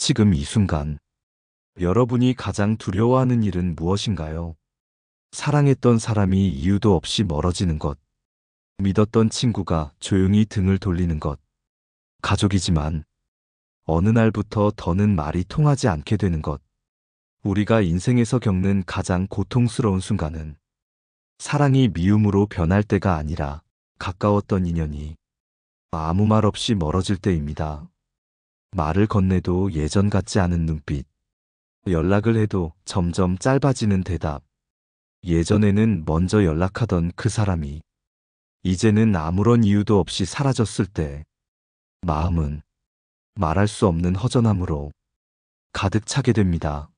지금 이 순간, 여러분이 가장 두려워하는 일은 무엇인가요? 사랑했던 사람이 이유도 없이 멀어지는 것, 믿었던 친구가 조용히 등을 돌리는 것, 가족이지만 어느 날부터 더는 말이 통하지 않게 되는 것. 우리가 인생에서 겪는 가장 고통스러운 순간은 사랑이 미움으로 변할 때가 아니라 가까웠던 인연이 아무 말 없이 멀어질 때입니다. 말을 건네도 예전 같지 않은 눈빛, 연락을 해도 점점 짧아지는 대답. 예전에는 먼저 연락하던 그 사람이 이제는 아무런 이유도 없이 사라졌을 때 마음은 말할 수 없는 허전함으로 가득 차게 됩니다.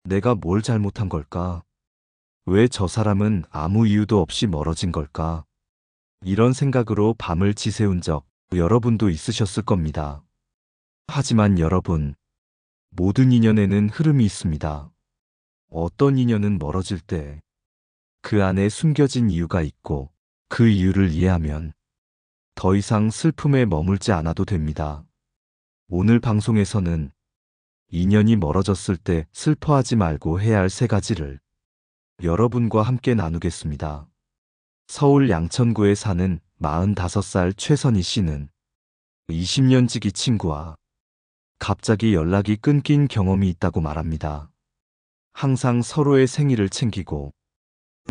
내가 뭘 잘못한 걸까? 왜 저 사람은 아무 이유도 없이 멀어진 걸까? 이런 생각으로 밤을 지새운 적 여러분도 있으셨을 겁니다. 하지만 여러분, 모든 인연에는 흐름이 있습니다. 어떤 인연은 멀어질 때 그 안에 숨겨진 이유가 있고 그 이유를 이해하면 더 이상 슬픔에 머물지 않아도 됩니다. 오늘 방송에서는 인연이 멀어졌을 때 슬퍼하지 말고 해야 할 3가지를 여러분과 함께 나누겠습니다. 서울 양천구에 사는 45살 최선희 씨는 20년 지기 친구와 갑자기 연락이 끊긴 경험이 있다고 말합니다. 항상 서로의 생일을 챙기고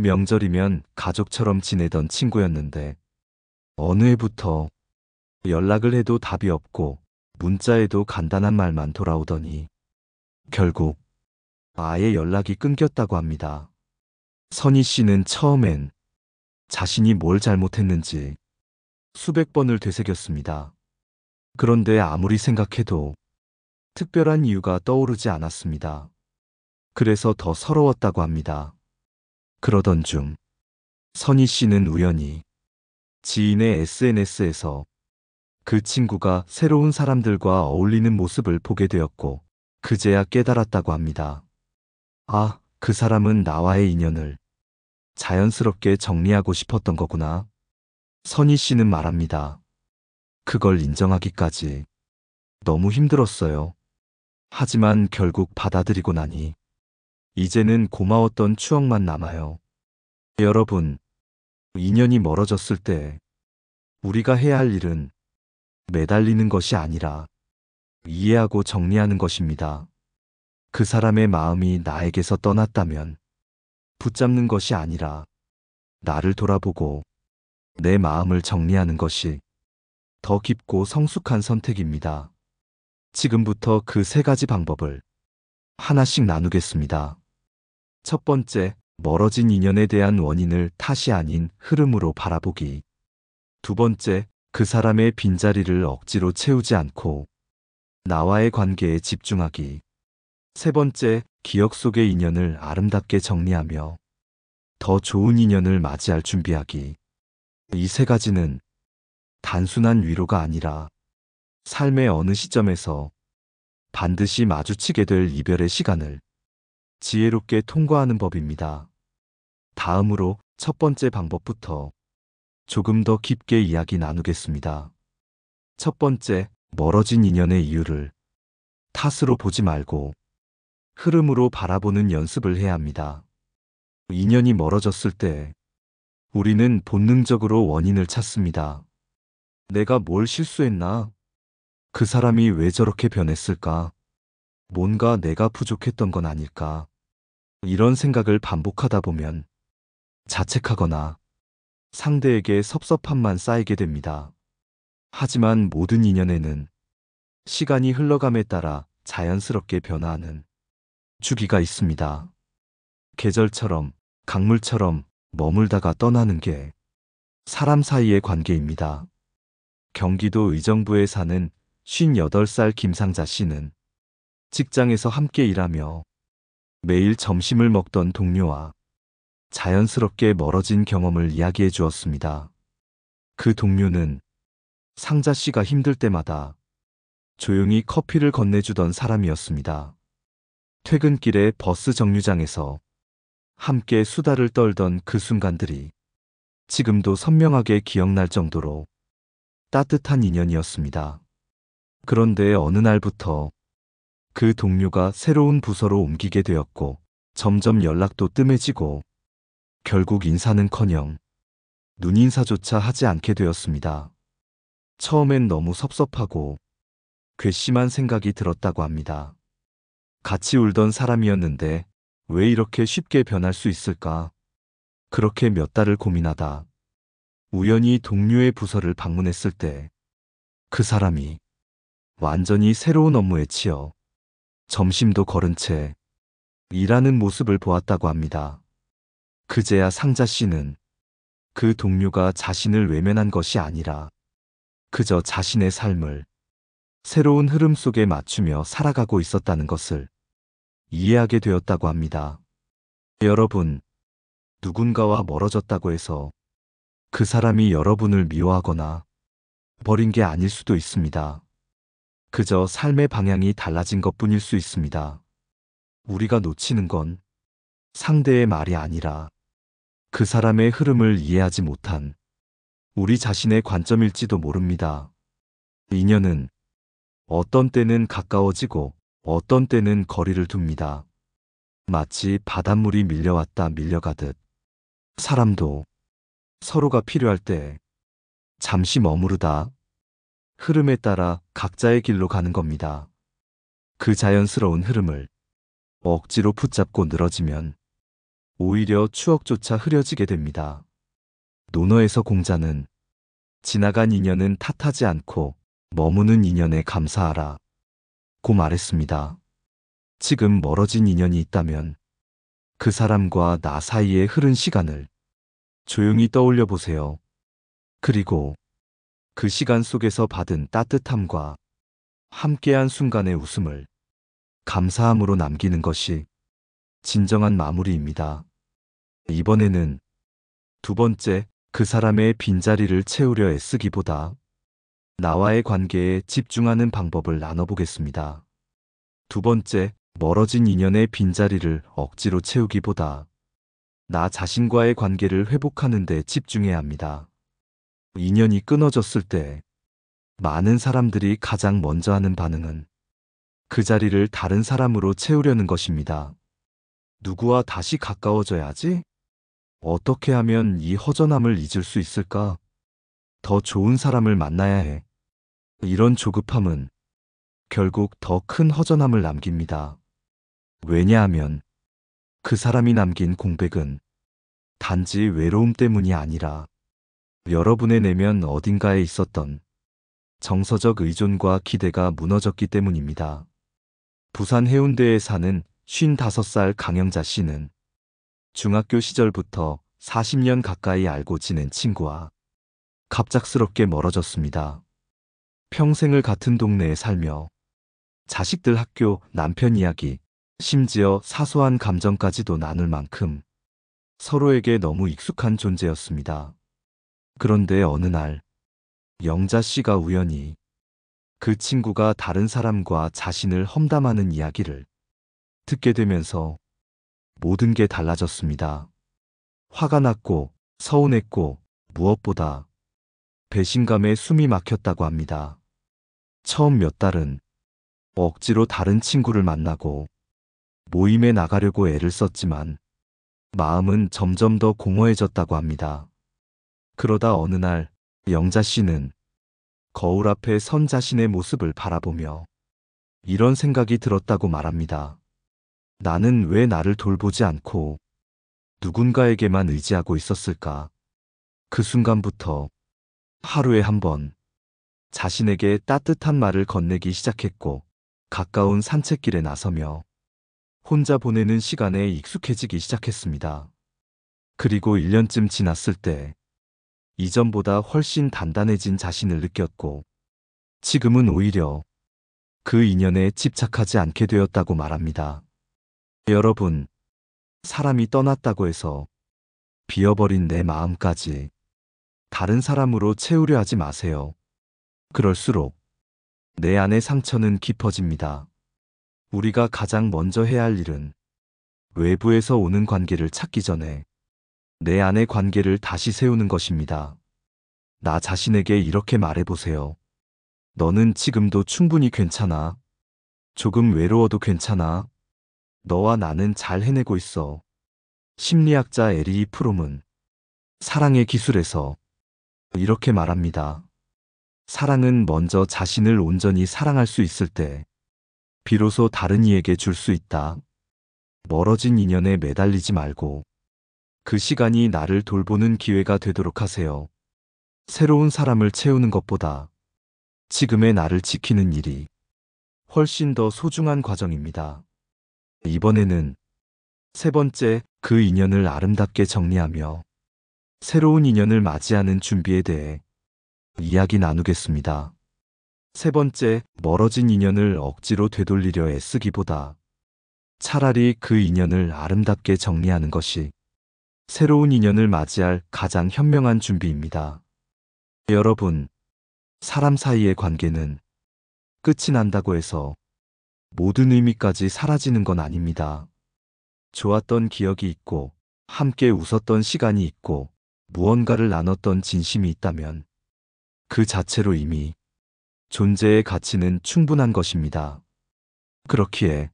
명절이면 가족처럼 지내던 친구였는데 어느 해부터 연락을 해도 답이 없고 문자에도 간단한 말만 돌아오더니 결국 아예 연락이 끊겼다고 합니다. 선희 씨는 처음엔 자신이 뭘 잘못했는지 수백 번을 되새겼습니다. 그런데 아무리 생각해도 특별한 이유가 떠오르지 않았습니다. 그래서 더 서러웠다고 합니다. 그러던 중 선희 씨는 우연히 지인의 SNS에서 그 친구가 새로운 사람들과 어울리는 모습을 보게 되었고 그제야 깨달았다고 합니다. 아, 그 사람은 나와의 인연을 자연스럽게 정리하고 싶었던 거구나. 선희 씨는 말합니다. 그걸 인정하기까지 너무 힘들었어요. 하지만 결국 받아들이고 나니 이제는 고마웠던 추억만 남아요. 여러분, 인연이 멀어졌을 때 우리가 해야 할 일은 매달리는 것이 아니라 이해하고 정리하는 것입니다. 그 사람의 마음이 나에게서 떠났다면 붙잡는 것이 아니라 나를 돌아보고 내 마음을 정리하는 것이 더 깊고 성숙한 선택입니다. 지금부터 그 3가지 방법을 하나씩 나누겠습니다. 첫 번째, 멀어진 인연에 대한 원인을 탓이 아닌 흐름으로 바라보기. 두 번째, 그 사람의 빈자리를 억지로 채우지 않고 나와의 관계에 집중하기. 세 번째, 기억 속의 인연을 아름답게 정리하며 더 좋은 인연을 맞이할 준비하기. 이 3가지는 단순한 위로가 아니라 삶의 어느 시점에서 반드시 마주치게 될 이별의 시간을 지혜롭게 통과하는 법입니다. 다음으로 첫 번째 방법부터 조금 더 깊게 이야기 나누겠습니다. 첫 번째, 멀어진 인연의 이유를 탓으로 보지 말고 흐름으로 바라보는 연습을 해야 합니다. 인연이 멀어졌을 때 우리는 본능적으로 원인을 찾습니다. 내가 뭘 실수했나? 그 사람이 왜 저렇게 변했을까? 뭔가 내가 부족했던 건 아닐까? 이런 생각을 반복하다 보면 자책하거나 상대에게 섭섭함만 쌓이게 됩니다. 하지만 모든 인연에는 시간이 흘러감에 따라 자연스럽게 변화하는 주기가 있습니다. 계절처럼, 강물처럼 머물다가 떠나는 게 사람 사이의 관계입니다. 경기도 의정부에 사는 58살 김상자 씨는 직장에서 함께 일하며 매일 점심을 먹던 동료와 자연스럽게 멀어진 경험을 이야기해 주었습니다. 그 동료는 상자 씨가 힘들 때마다 조용히 커피를 건네주던 사람이었습니다. 퇴근길에 버스 정류장에서 함께 수다를 떨던 그 순간들이 지금도 선명하게 기억날 정도로 따뜻한 인연이었습니다. 그런데 어느 날부터 그 동료가 새로운 부서로 옮기게 되었고, 점점 연락도 뜸해지고, 결국 인사는커녕 눈인사조차 하지 않게 되었습니다. 처음엔 너무 섭섭하고 괘씸한 생각이 들었다고 합니다. 같이 울던 사람이었는데 왜 이렇게 쉽게 변할 수 있을까? 그렇게 몇 달을 고민하다 우연히 동료의 부서를 방문했을 때 그 사람이 완전히 새로운 업무에 치여 점심도 거른 채 일하는 모습을 보았다고 합니다. 그제야 상자 씨는 그 동료가 자신을 외면한 것이 아니라 그저 자신의 삶을 새로운 흐름 속에 맞추며 살아가고 있었다는 것을 이해하게 되었다고 합니다. 여러분, 누군가와 멀어졌다고 해서 그 사람이 여러분을 미워하거나 버린 게 아닐 수도 있습니다. 그저 삶의 방향이 달라진 것뿐일 수 있습니다. 우리가 놓치는 건 상대의 말이 아니라 그 사람의 흐름을 이해하지 못한 우리 자신의 관점일지도 모릅니다. 인연은 어떤 때는 가까워지고 어떤 때는 거리를 둡니다. 마치 바닷물이 밀려왔다 밀려가듯 사람도 서로가 필요할 때 잠시 머무르다 흐름에 따라 각자의 길로 가는 겁니다. 그 자연스러운 흐름을 억지로 붙잡고 늘어지면 오히려 추억조차 흐려지게 됩니다. 논어에서 공자는 지나간 인연은 탓하지 않고 머무는 인연에 감사하라 고 말했습니다. 지금 멀어진 인연이 있다면 그 사람과 나 사이에 흐른 시간을 조용히 떠올려 보세요. 그리고 그 시간 속에서 받은 따뜻함과 함께한 순간의 웃음을 감사함으로 남기는 것이 진정한 마무리입니다. 이번에는 두 번째, 그 사람의 빈자리를 채우려 애쓰기보다 나와의 관계에 집중하는 방법을 나눠보겠습니다. 두 번째, 멀어진 인연의 빈자리를 억지로 채우기보다 나 자신과의 관계를 회복하는 데 집중해야 합니다. 인연이 끊어졌을 때 많은 사람들이 가장 먼저 하는 반응은 그 자리를 다른 사람으로 채우려는 것입니다. 누구와 다시 가까워져야지? 어떻게 하면 이 허전함을 잊을 수 있을까? 더 좋은 사람을 만나야 해. 이런 조급함은 결국 더 큰 허전함을 남깁니다. 왜냐하면 그 사람이 남긴 공백은 단지 외로움 때문이 아니라 여러분의 내면 어딘가에 있었던 정서적 의존과 기대가 무너졌기 때문입니다. 부산 해운대에 사는 55살 강영자 씨는 중학교 시절부터 40년 가까이 알고 지낸 친구와 갑작스럽게 멀어졌습니다. 평생을 같은 동네에 살며 자식들 학교, 남편 이야기, 심지어 사소한 감정까지도 나눌 만큼 서로에게 너무 익숙한 존재였습니다. 그런데 어느 날 영자 씨가 우연히 그 친구가 다른 사람과 자신을 험담하는 이야기를 듣게 되면서 모든 게 달라졌습니다. 화가 났고 서운했고 무엇보다 배신감에 숨이 막혔다고 합니다. 처음 몇 달은 억지로 다른 친구를 만나고 모임에 나가려고 애를 썼지만 마음은 점점 더 공허해졌다고 합니다. 그러다 어느 날 영자 씨는 거울 앞에 선 자신의 모습을 바라보며 이런 생각이 들었다고 말합니다. 나는 왜 나를 돌보지 않고 누군가에게만 의지하고 있었을까? 그 순간부터 하루에 한 번 자신에게 따뜻한 말을 건네기 시작했고 가까운 산책길에 나서며 혼자 보내는 시간에 익숙해지기 시작했습니다. 그리고 1년쯤 지났을 때 이전보다 훨씬 단단해진 자신을 느꼈고 지금은 오히려 그 인연에 집착하지 않게 되었다고 말합니다. 여러분, 사람이 떠났다고 해서 비어버린 내 마음까지 다른 사람으로 채우려 하지 마세요. 그럴수록 내 안의 상처는 깊어집니다. 우리가 가장 먼저 해야 할 일은 외부에서 오는 관계를 찾기 전에 내 안의 관계를 다시 세우는 것입니다. 나 자신에게 이렇게 말해보세요. 너는 지금도 충분히 괜찮아. 조금 외로워도 괜찮아. 너와 나는 잘 해내고 있어. 심리학자 에리 프롬은 사랑의 기술에서 이렇게 말합니다. 사랑은 먼저 자신을 온전히 사랑할 수 있을 때 비로소 다른 이에게 줄 수 있다. 멀어진 인연에 매달리지 말고 그 시간이 나를 돌보는 기회가 되도록 하세요. 새로운 사람을 채우는 것보다 지금의 나를 지키는 일이 훨씬 더 소중한 과정입니다. 이번에는 세 번째, 그 인연을 아름답게 정리하며 새로운 인연을 맞이하는 준비에 대해 이야기 나누겠습니다. 세 번째, 멀어진 인연을 억지로 되돌리려 애쓰기보다 차라리 그 인연을 아름답게 정리하는 것이 새로운 인연을 맞이할 가장 현명한 준비입니다. 여러분, 사람 사이의 관계는 끝이 난다고 해서 모든 의미까지 사라지는 건 아닙니다. 좋았던 기억이 있고, 함께 웃었던 시간이 있고, 무언가를 나눴던 진심이 있다면 그 자체로 이미 존재의 가치는 충분한 것입니다. 그렇기에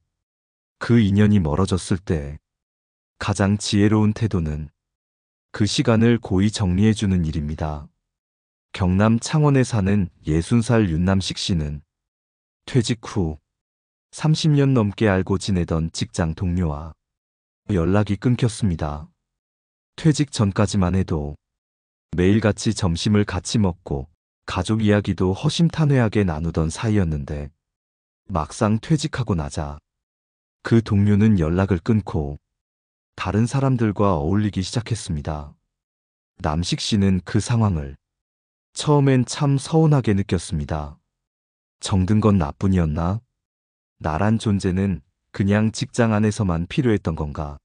그 인연이 멀어졌을 때 가장 지혜로운 태도는 그 시간을 고이 정리해주는 일입니다. 경남 창원에 사는 60살 윤남식 씨는 퇴직 후 30년 넘게 알고 지내던 직장 동료와 연락이 끊겼습니다. 퇴직 전까지만 해도 매일같이 점심을 같이 먹고 가족 이야기도 허심탄회하게 나누던 사이였는데 막상 퇴직하고 나자 그 동료는 연락을 끊고 다른 사람들과 어울리기 시작했습니다. 남식 씨는 그 상황을 처음엔 참 서운하게 느꼈습니다. 정든 건 나뿐이었나? 나란 존재는 그냥 직장 안에서만 필요했던 건가?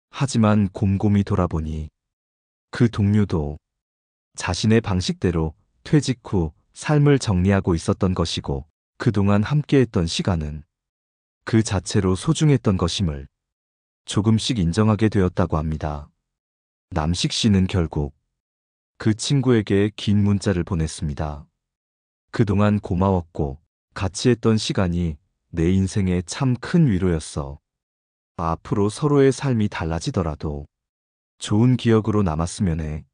하지만 곰곰이 돌아보니 그 동료도 자신의 방식대로 퇴직 후 삶을 정리하고 있었던 것이고 그동안 함께했던 시간은 그 자체로 소중했던 것임을 조금씩 인정하게 되었다고 합니다. 남식 씨는 결국 그 친구에게 긴 문자를 보냈습니다. 그동안 고마웠고 같이 했던 시간이 내 인생에 참 큰 위로였어. 앞으로 서로의 삶이 달라지더라도 좋은 기억으로 남았으면 해.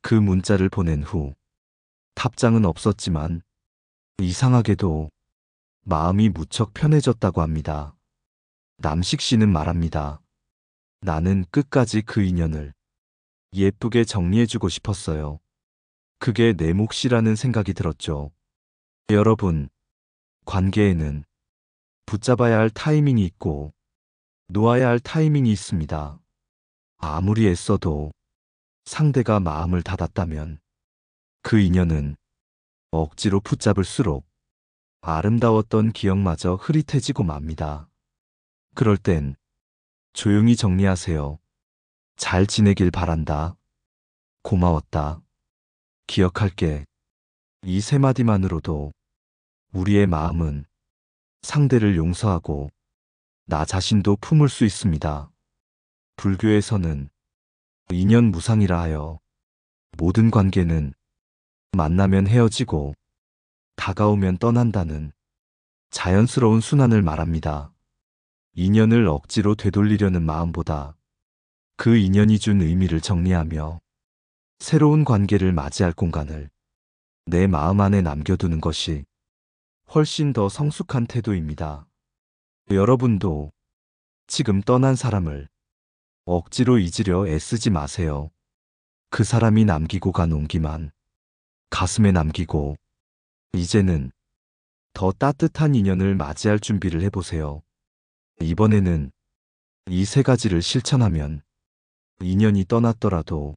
그 문자를 보낸 후 답장은 없었지만 이상하게도 마음이 무척 편해졌다고 합니다. 남식 씨는 말합니다. 나는 끝까지 그 인연을 예쁘게 정리해주고 싶었어요. 그게 내 몫이라는 생각이 들었죠. 여러분, 관계에는 붙잡아야 할 타이밍이 있고 놓아야 할 타이밍이 있습니다. 아무리 애써도 상대가 마음을 닫았다면 그 인연은 억지로 붙잡을수록 아름다웠던 기억마저 흐릿해지고 맙니다. 그럴 땐 조용히 정리하세요. 잘 지내길 바란다. 고마웠다. 기억할게. 이 세 마디만으로도 우리의 마음은 상대를 용서하고 나 자신도 품을 수 있습니다. 불교에서는 인연 무상이라 하여 모든 관계는 만나면 헤어지고 다가오면 떠난다는 자연스러운 순환을 말합니다. 인연을 억지로 되돌리려는 마음보다 그 인연이 준 의미를 정리하며 새로운 관계를 맞이할 공간을 내 마음 안에 남겨두는 것이 훨씬 더 성숙한 태도입니다. 여러분도 지금 떠난 사람을 억지로 잊으려 애쓰지 마세요. 그 사람이 남기고 간 온기만 가슴에 남기고 이제는 더 따뜻한 인연을 맞이할 준비를 해보세요. 이번에는 이 세 가지를 실천하면 인연이 떠났더라도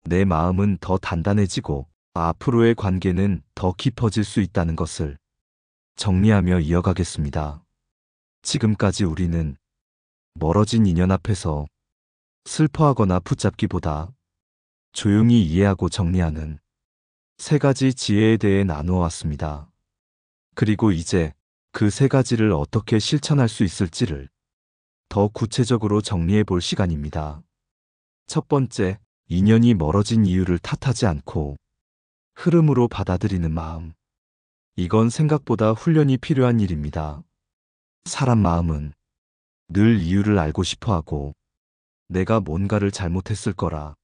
내 마음은 더 단단해지고 앞으로의 관계는 더 깊어질 수 있다는 것을 정리하며 이어가겠습니다. 지금까지 우리는 멀어진 인연 앞에서 슬퍼하거나 붙잡기보다 조용히 이해하고 정리하는 세 가지 지혜에 대해 나누어 왔습니다. 그리고 이제 그 세 가지를 어떻게 실천할 수 있을지를 더 구체적으로 정리해 볼 시간입니다. 첫 번째, 인연이 멀어진 이유를 탓하지 않고 흐름으로 받아들이는 마음. 이건 생각보다 훈련이 필요한 일입니다. 사람 마음은 늘 이유를 알고 싶어 하고 내가 뭔가를 잘못했을 거라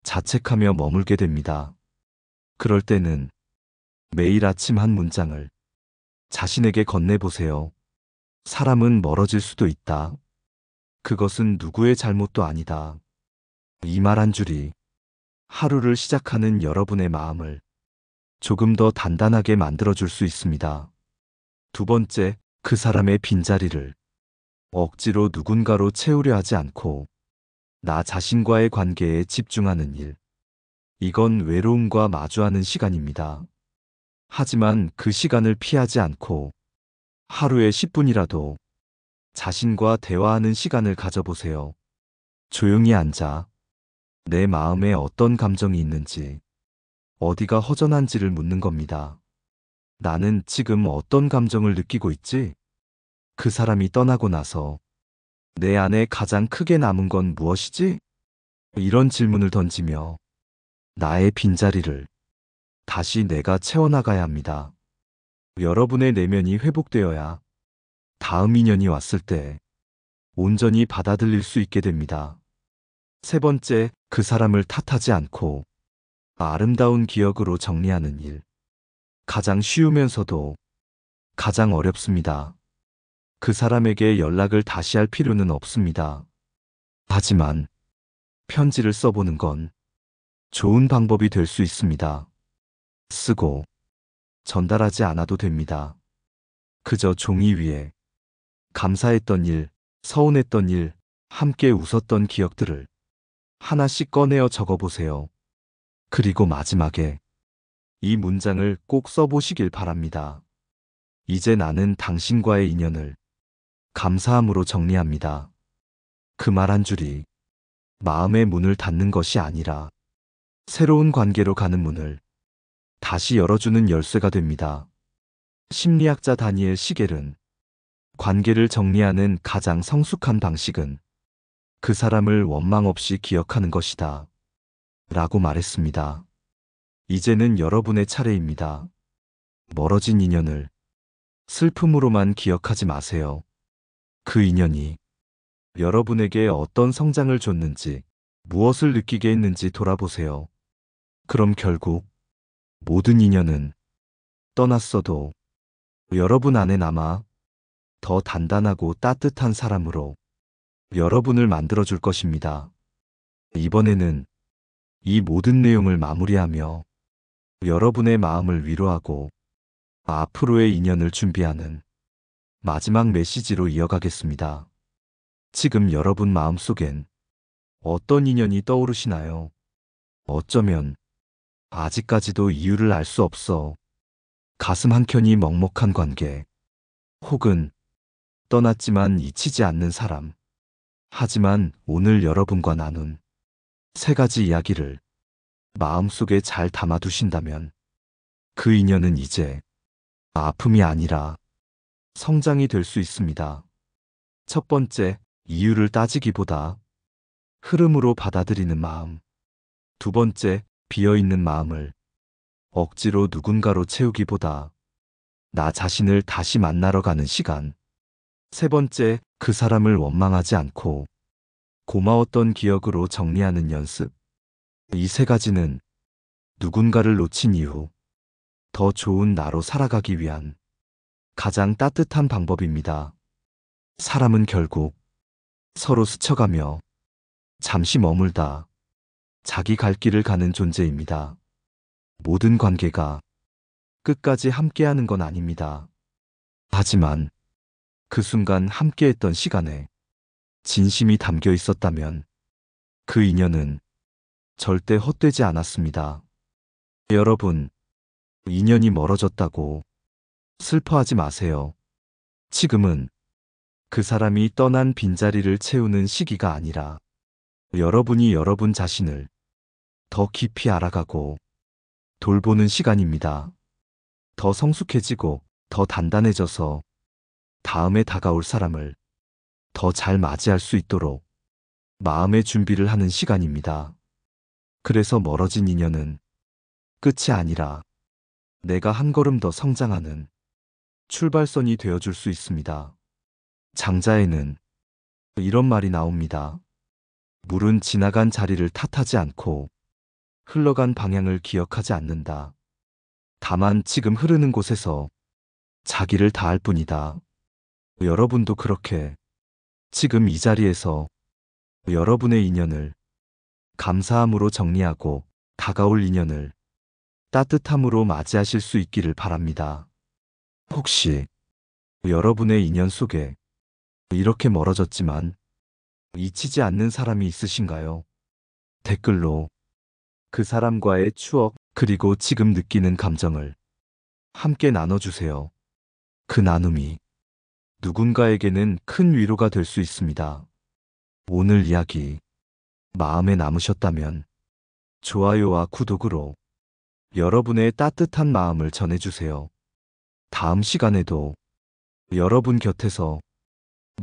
자책하며 머물게 됩니다. 그럴 때는 매일 아침 한 문장을 자신에게 건네보세요. 사람은 멀어질 수도 있다. 그것은 누구의 잘못도 아니다. 이 말 한 줄이 하루를 시작하는 여러분의 마음을 조금 더 단단하게 만들어줄 수 있습니다. 두 번째, 그 사람의 빈자리를 억지로 누군가로 채우려 하지 않고 나 자신과의 관계에 집중하는 일. 이건 외로움과 마주하는 시간입니다. 하지만 그 시간을 피하지 않고 하루에 10분이라도 자신과 대화하는 시간을 가져보세요. 조용히 앉아 내 마음에 어떤 감정이 있는지, 어디가 허전한지를 묻는 겁니다. 나는 지금 어떤 감정을 느끼고 있지? 그 사람이 떠나고 나서 내 안에 가장 크게 남은 건 무엇이지? 이런 질문을 던지며 나의 빈자리를 다시 내가 채워나가야 합니다. 여러분의 내면이 회복되어야 다음 인연이 왔을 때 온전히 받아들일 수 있게 됩니다. 세 번째, 그 사람을 탓하지 않고 아름다운 기억으로 정리하는 일. 가장 쉬우면서도 가장 어렵습니다. 그 사람에게 연락을 다시 할 필요는 없습니다. 하지만 편지를 써보는 건 좋은 방법이 될 수 있습니다. 쓰고 전달하지 않아도 됩니다. 그저 종이 위에 감사했던 일, 서운했던 일, 함께 웃었던 기억들을 하나씩 꺼내어 적어보세요. 그리고 마지막에 이 문장을 꼭 써보시길 바랍니다. 이제 나는 당신과의 인연을 감사함으로 정리합니다. 그 말 한 줄이 마음의 문을 닫는 것이 아니라 새로운 관계로 가는 문을 다시 열어주는 열쇠가 됩니다. 심리학자 다니엘 시겔은 관계를 정리하는 가장 성숙한 방식은 그 사람을 원망 없이 기억하는 것이다. 라고 말했습니다. 이제는 여러분의 차례입니다. 멀어진 인연을 슬픔으로만 기억하지 마세요. 그 인연이 여러분에게 어떤 성장을 줬는지, 무엇을 느끼게 했는지 돌아보세요. 그럼 결국 모든 인연은 떠났어도 여러분 안에 남아 더 단단하고 따뜻한 사람으로 여러분을 만들어줄 것입니다. 이번에는 이 모든 내용을 마무리하며 여러분의 마음을 위로하고 앞으로의 인연을 준비하는 마지막 메시지로 이어가겠습니다. 지금 여러분 마음속엔 어떤 인연이 떠오르시나요? 어쩌면 아직까지도 이유를 알 수 없어 가슴 한켠이 먹먹한 관계, 혹은 떠났지만 잊히지 않는 사람. 하지만 오늘 여러분과 나눈 세 가지 이야기를 마음속에 잘 담아두신다면 그 인연은 이제 아픔이 아니라 성장이 될 수 있습니다. 첫 번째, 이유를 따지기보다 흐름으로 받아들이는 마음. 두 번째, 비어있는 마음을 억지로 누군가로 채우기보다 나 자신을 다시 만나러 가는 시간. 세 번째, 그 사람을 원망하지 않고 고마웠던 기억으로 정리하는 연습. 이 세 가지는 누군가를 놓친 이후 더 좋은 나로 살아가기 위한 가장 따뜻한 방법입니다. 사람은 결국 서로 스쳐가며 잠시 머물다 자기 갈 길을 가는 존재입니다. 모든 관계가 끝까지 함께하는 건 아닙니다. 하지만 그 순간 함께했던 시간에 진심이 담겨 있었다면 그 인연은 절대 헛되지 않았습니다. 여러분, 인연이 멀어졌다고 슬퍼하지 마세요. 지금은 그 사람이 떠난 빈자리를 채우는 시기가 아니라 여러분이 여러분 자신을 더 깊이 알아가고 돌보는 시간입니다. 더 성숙해지고 더 단단해져서 다음에 다가올 사람을 더 잘 맞이할 수 있도록 마음의 준비를 하는 시간입니다. 그래서 멀어진 인연은 끝이 아니라 내가 한 걸음 더 성장하는 출발선이 되어줄 수 있습니다. 장자에는 이런 말이 나옵니다. 물은 지나간 자리를 탓하지 않고 흘러간 방향을 기억하지 않는다. 다만 지금 흐르는 곳에서 자기를 다할 뿐이다. 여러분도 그렇게 지금 이 자리에서 여러분의 인연을 감사함으로 정리하고 다가올 인연을 따뜻함으로 맞이하실 수 있기를 바랍니다. 혹시 여러분의 인연 속에 이렇게 멀어졌지만 잊히지 않는 사람이 있으신가요? 댓글로 그 사람과의 추억 그리고 지금 느끼는 감정을 함께 나눠주세요. 그 나눔이 누군가에게는 큰 위로가 될 수 있습니다. 오늘 이야기 마음에 남으셨다면 좋아요와 구독으로 여러분의 따뜻한 마음을 전해주세요. 다음 시간에도 여러분 곁에서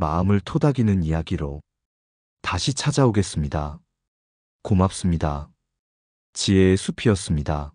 마음을 토닥이는 이야기로 다시 찾아오겠습니다. 고맙습니다. 지혜의 숲이었습니다.